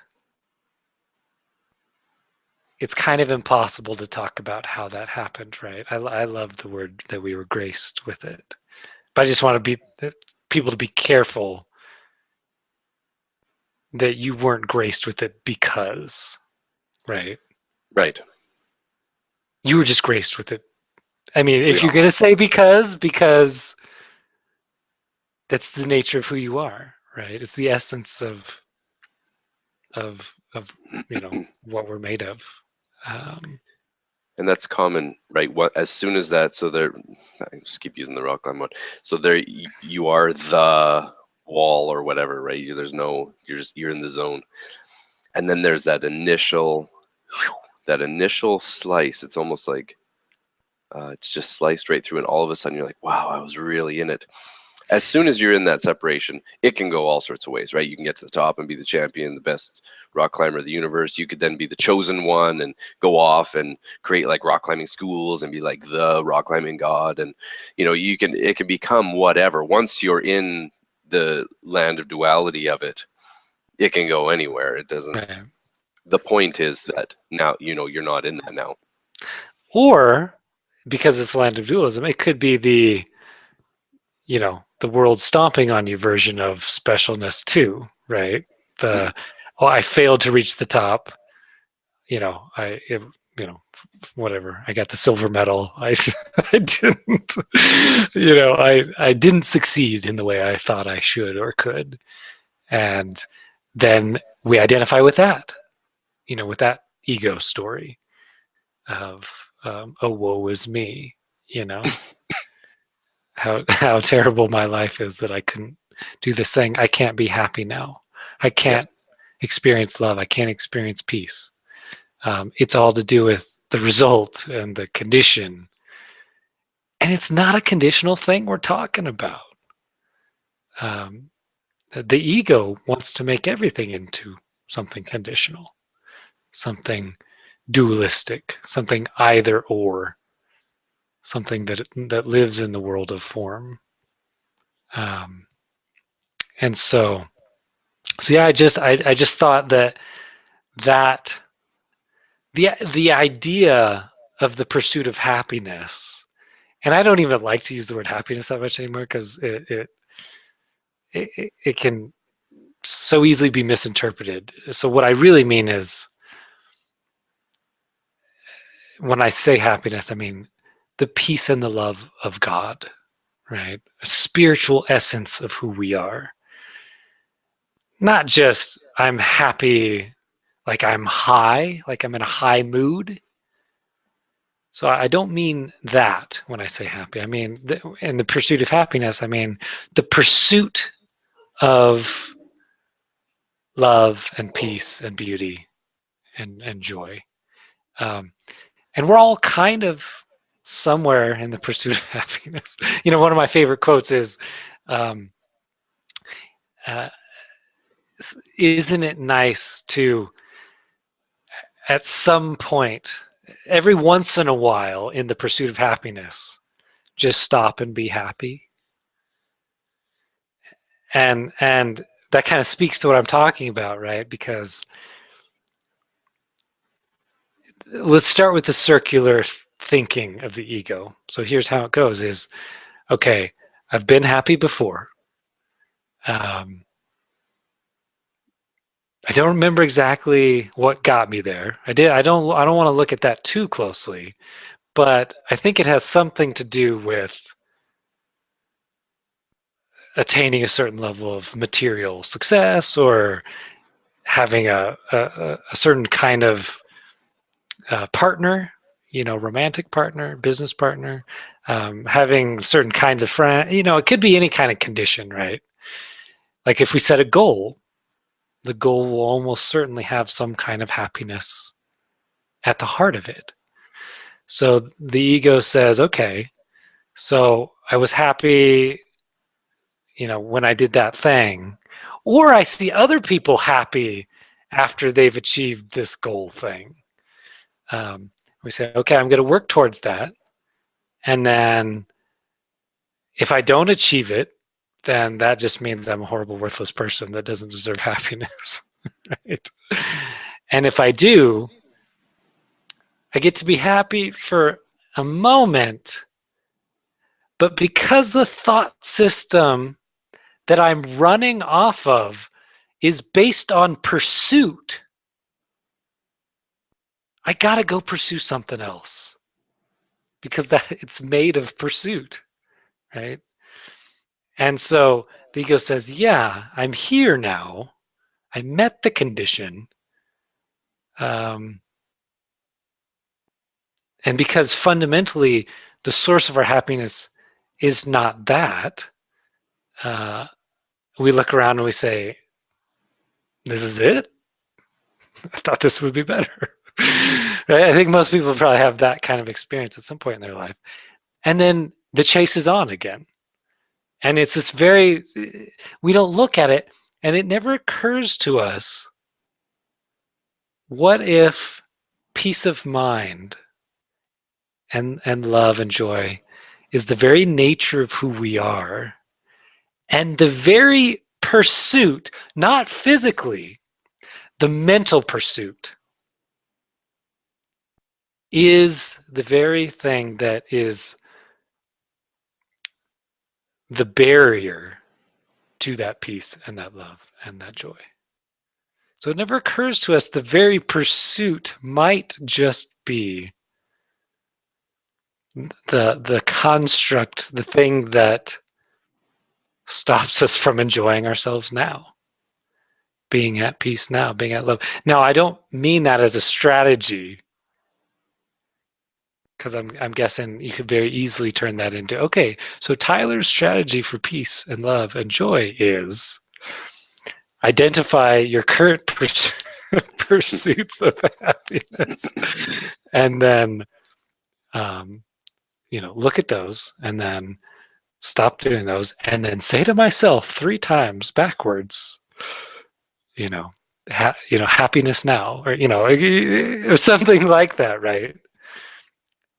it's kind of impossible to talk about how that happened, right? I love the word that we were graced with it, but I just want to be people to be careful that you weren't graced with it because, right? Right. You were just graced with it. I mean, We if you're all gonna are. say because that's the nature of who you are, right? It's the essence of what we're made of. Um, And that's common, right? What as soon as that, so there, I just keep using the rock climb one. So there, you are the wall or whatever, right? There's no, you're in the zone, and then there's that initial, that initial slice. It's almost like it's just sliced right through, and all of a sudden you're like, wow, I was really in it. As soon as you're in that separation, it can go all sorts of ways, right? You can get to the top and be the champion, the best rock climber of the universe. You could then be the chosen one and go off and create like rock climbing schools and be like the rock climbing god. And you can, it can become whatever. Once you're in the land of duality of it, it can go anywhere. It doesn't. right. The point is that now you're not in that now. Or because it's the land of dualism, it could be the world stomping on you version of specialness too, right? Hmm. The I failed to reach the top. You know, I it, you know whatever. I got the silver medal. I didn't. I didn't succeed in the way I thought I should or could, and then we identify with that. With that ego story of oh woe is me. You know how terrible my life is that I couldn't do this thing. I can't be happy now. I Yeah. can't experience love. I can't experience peace. It's all to do with the result and the condition. And it's not a conditional thing we're talking about. Um, the ego wants to make everything into something conditional, something dualistic, something either or, something that lives in the world of form. Um, and so yeah, I just thought that the idea of the pursuit of happiness, and I don't even like to use the word happiness that much anymore because it can so easily be misinterpreted. So what I really mean is when I say happiness, I mean the peace and the love of God, right? A spiritual essence of who we are. Not just I'm happy, like I'm high, like I'm in a high mood. So I don't mean that when I say happy. I mean, in the pursuit of happiness, I mean the pursuit of love and peace and beauty and joy. Um, and we're all kind of somewhere in the pursuit of happiness. One of my favorite quotes is, um, uh, "Isn't it nice to, at some point, every once in a while, in the pursuit of happiness, just stop and be happy?" And that kind of speaks to what I'm talking about, right? Because let's start with the circular thinking of the ego. So here's how it goes: is okay, I've been happy before. Um, I don't remember exactly what got me there. I did. I don't want to look at that too closely, but I think it has something to do with attaining a certain level of material success or having a certain kind of partner, romantic partner, business partner, having certain kinds of friends. It could be any kind of condition, right? Like if we set a goal, the goal will almost certainly have some kind of happiness at the heart of it. So the ego says, okay, so I was happy, when I did that thing, or I see other people happy after they've achieved this goal thing. We say, okay, I'm going to work towards that, and then If I don't achieve it, then that just means I'm a horrible, worthless person that doesn't deserve happiness. Right? And if I do, I get to be happy for a moment, but because the thought system that I'm running off of is based on pursuit, I gotta go pursue something else because that it's made of pursuit, right? And so the ego says, yeah, I'm here now. I met the condition. Um, and because fundamentally the source of our happiness is not that, uh, we look around and we say, this is it? I thought this would be better. Right? I think most people probably have that kind of experience at some point in their life. And then the chase is on again. And it's this very, we don't look at it, and it never occurs to us, what if peace of mind and love and joy is the very nature of who we are, and the very pursuit, not physically, the mental pursuit is the very thing that is the barrier to that peace and that love and that joy. So it never occurs to us the very pursuit might just be the construct, the thing that stops us from enjoying ourselves now, being at peace now, being at love. Now, I don't mean that as a strategy, because I'm guessing you could very easily turn that into, okay, so Tyler's strategy for peace and love and joy is identify your current pursuits of happiness, and then look at those, and then stop doing those, and then say to myself 3 times backwards, happiness now, or something like that, right?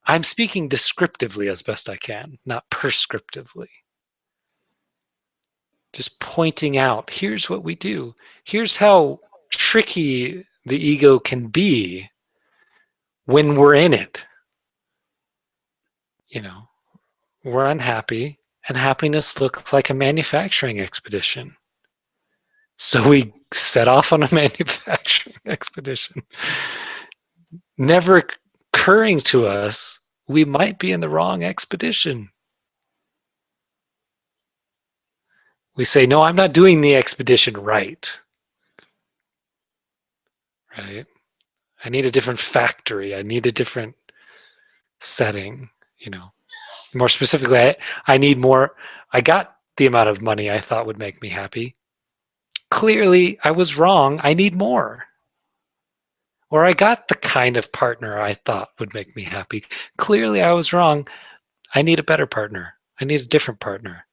I'm speaking descriptively as best I can, not prescriptively. Just pointing out, here's what we do. Here's how tricky the ego can be when we're in it. We're unhappy, and happiness looks like a manufacturing expedition. So we set off on a manufacturing expedition, never occurring to us we might be in the wrong expedition. We say, no, I'm not doing the expedition right. Right? I need a different factory. I need a different setting. More specifically, I need more. I got the amount of money I thought would make me happy. Clearly, I was wrong. I need more. Or I got the kind of partner I thought would make me happy. Clearly, I was wrong. I need a better partner. I need a different partner.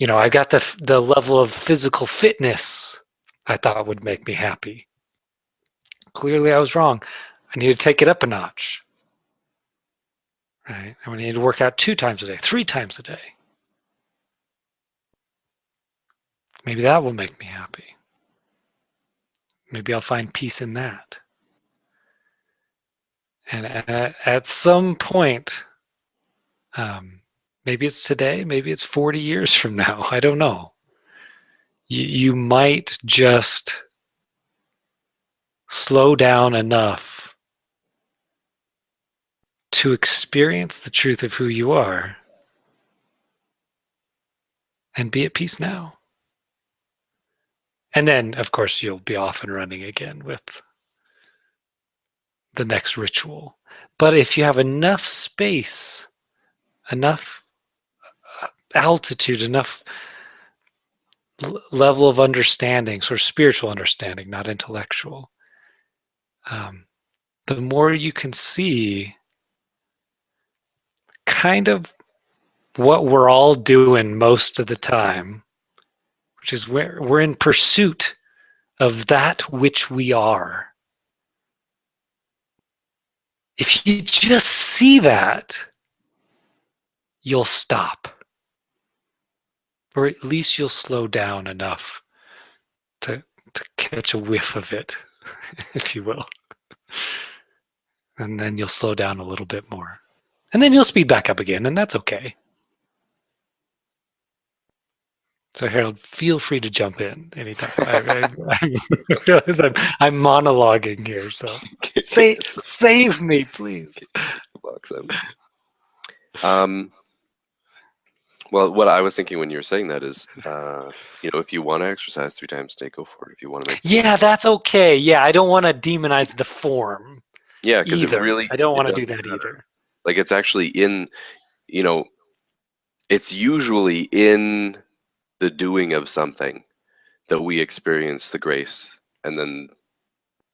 I got the level of physical fitness I thought would make me happy. Clearly, I was wrong. I need to take it up a notch. Right? And we need to work out 2 times a day, 3 times a day. Maybe that will make me happy. Maybe I'll find peace in that. And at some point, maybe it's today, maybe it's 40 years from now, I don't know. You might just slow down enough to experience the truth of who you are and be at peace now. And then, of course, you'll be off and running again with the next ritual. But if you have enough space, enough altitude, enough level of understanding, sort of spiritual understanding, not intellectual, the more you can see kind of what we're all doing most of the time, which is we're in pursuit of that which we are. If you just see that, you'll stop. Or at least you'll slow down enough to catch a whiff of it, if you will. And then you'll slow down a little bit more. And then you'll speed back up again, and that's okay. So Harold, feel free to jump in anytime. I realize I'm monologuing here, so So, save me, please. box well, what I was thinking when you were saying that is, if you want to exercise 3 times a day, go for it. If you want to make the Yeah, workout, that's okay. Yeah, I don't want to demonize the form yeah, because either. I don't it want to do doesn't that matter. either. Like it's actually you know, it's usually in the doing of something that we experience the grace, and then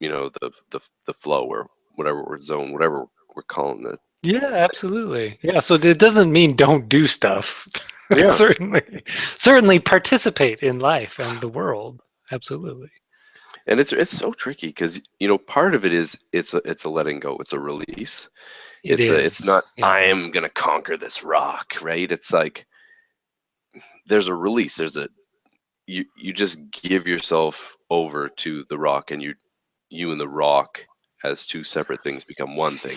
the flow, or whatever whatever we're calling it. Yeah, absolutely. Yeah, so it doesn't mean don't do stuff. Yeah, Certainly participate in life and the world. Absolutely. and it's so tricky because part of it is it's a letting go, it's a release. It It's is. not Yeah. I am gonna conquer this rock, right? It's like there's a release. You just give yourself over to the rock, and you and the rock as two separate things become one thing.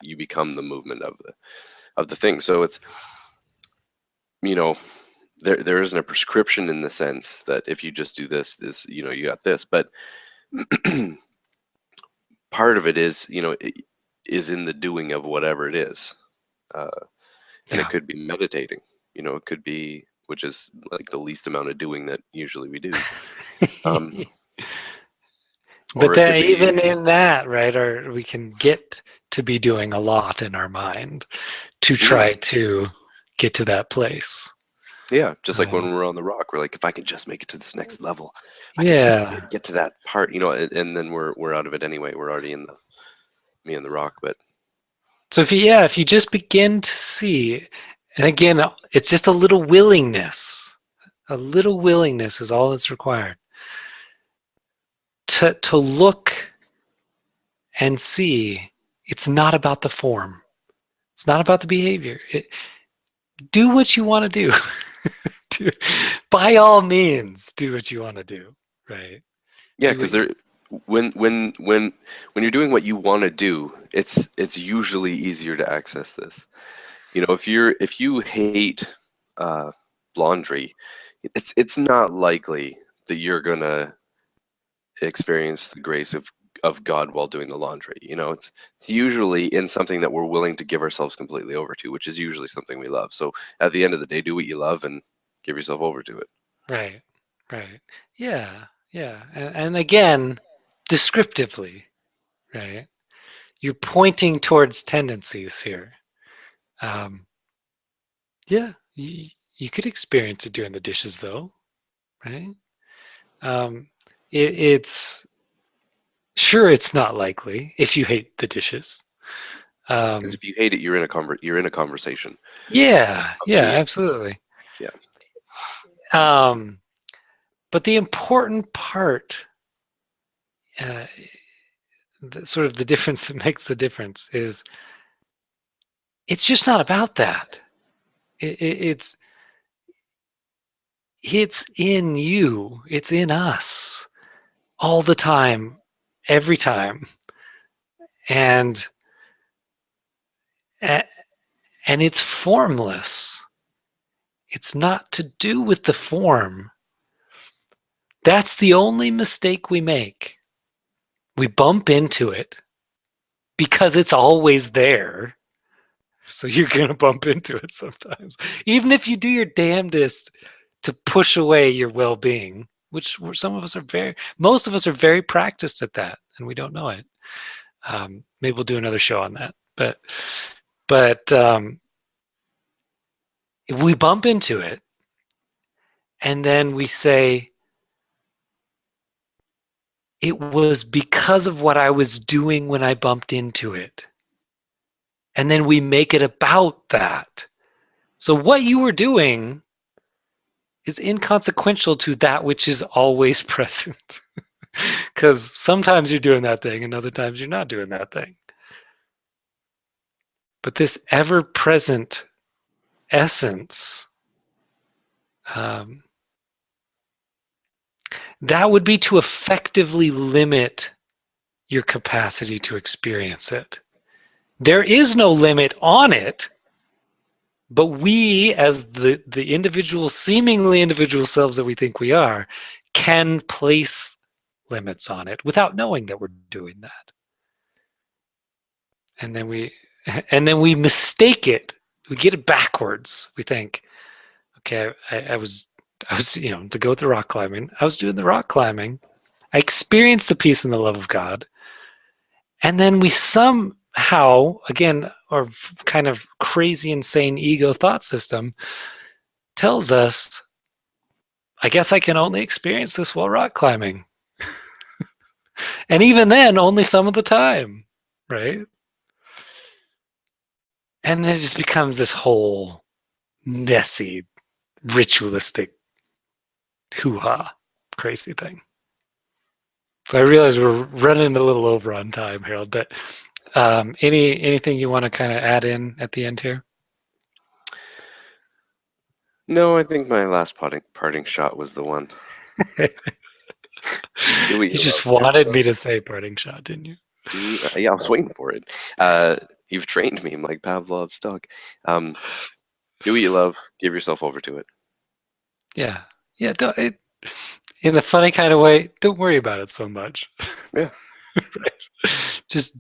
You become the movement of the thing. So it's you know there isn't a prescription in the sense that if you just do this you got this, but part of it is is in the doing of whatever it is. uh, and it Yeah. could be meditating, it could be, which is like the least amount of doing that usually we do. um, But or it could then be, even in that, right, or we can get to be doing a lot in our mind to yeah, try to get to that place. yeah, just like Um, when we're on the rock, we're like, if I can just make it to this next level, if I can just yeah. get to that part, and then we're out of it anyway. We're already in the me and the rock. But So if you just begin to see, and again, it's just a little willingness. A little willingness is all that's required to look and see. It's not about the form. It's not about the behavior. Do what you want to do. do. By all means, do what you want to do. Right? yeah, Do because what. there, when you're doing what you want to do, it's usually easier to access this. If you hate uh, laundry, it's not likely that you're gonna experience the grace of God while doing the laundry. It's usually in something that we're willing to give ourselves completely over to, which is usually something we love. So at the end of the day, do what you love and give yourself over to it. Right. Right. Yeah. Yeah. And again, descriptively, right? You're pointing towards tendencies here. Um, yeah, you could experience it doing the dishes, though, right? Um, it's sure it's not likely if you hate the dishes. Because Um, if you hate it, you're in a conversation. yeah, yeah, Yeah, absolutely. yeah. Um, but the important part, uh, sort of the difference that makes the difference, is it's just not about that. It's in you. It's in us all the time, every time, and and it's formless. It's not to do with the form. That's the only mistake we make. We bump into it because it's always there. So you're going to bump into it sometimes. Even if you do your damnedest to push away your well being, which most of us are very practiced at that, and we don't know it. Maybe we'll do another show on that. But if we bump into it and then we say, it was because of what I was doing when I bumped into it. And then we make it about that. So what you were doing is inconsequential to that which is always present. Because sometimes you're doing that thing and other times you're not doing that thing. But this ever present essence, that would be to effectively limit your capacity to experience it. There is no limit on it, but we, as the individual, seemingly individual selves that we think we are, can place limits on it without knowing that we're doing that. And then we mistake it. We get it backwards. We think, okay, I was, to go with the rock climbing. I was doing the rock climbing. I experienced the peace and the love of God. And then we somehow, again, our kind of crazy, insane ego thought system tells us, I guess I can only experience this while rock climbing. And even then, only some of the time, right? And then it just becomes this whole messy, ritualistic, hoo-ha, crazy thing. So I realize we're running a little over on time, Harold, but anything you want to kind of add in at the end here? No, I think my last parting shot was the one. Do what You you just love. wanted me to say parting shot, didn't you? Yeah, I was waiting for it. You've trained me. I'm like Pavlov's dog. Do what you love. Give yourself over to it. Yeah. Yeah. In a funny kind of way, don't worry about it so much. Yeah. Right? Just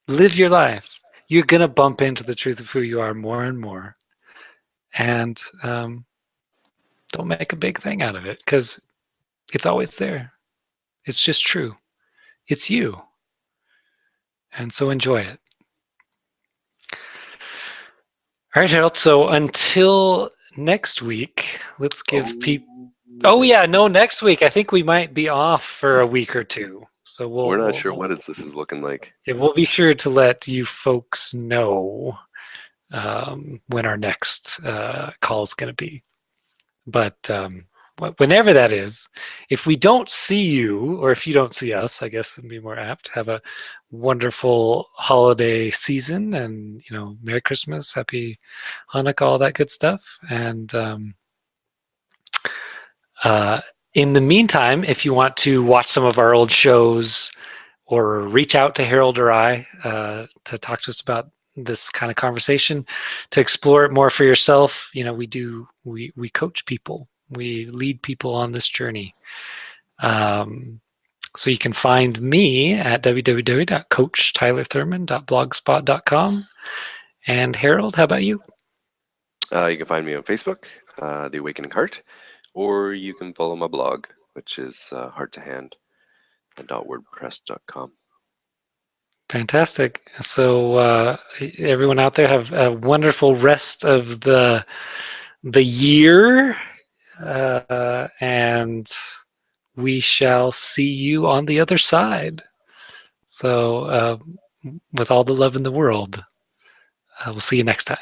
live your life. You're going to bump into the truth of who you are more and more. And don't make a big thing out of it because it's always there. It's just true. It's you. And so enjoy it. All right, Harold. So until next week, let's give people. Oh yeah, no, next week. I think we might be off for a week or two. So We're not sure what this is looking like. we'll be sure to let you folks know when our next call is going to be. But whenever that is, if we don't see you, or if you don't see us, I guess it'd be more apt. Have a wonderful holiday season, and Merry Christmas, Happy Hanukkah, all that good stuff. And in the meantime, if you want to watch some of our old shows or reach out to Harold or I to talk to us about this kind of conversation, to explore it more for yourself, we coach people, we lead people on this journey. So you can find me at www.coachtylerthurman.blogspot.com. And Harold, how about you? You can find me on Facebook, The Awakening Heart, or you can follow my blog, which is hearttotihand.wordpress.com. Fantastic. So everyone out there, have a wonderful rest of the year, and we shall see you on the other side. So with all the love in the world, we'll see you next time.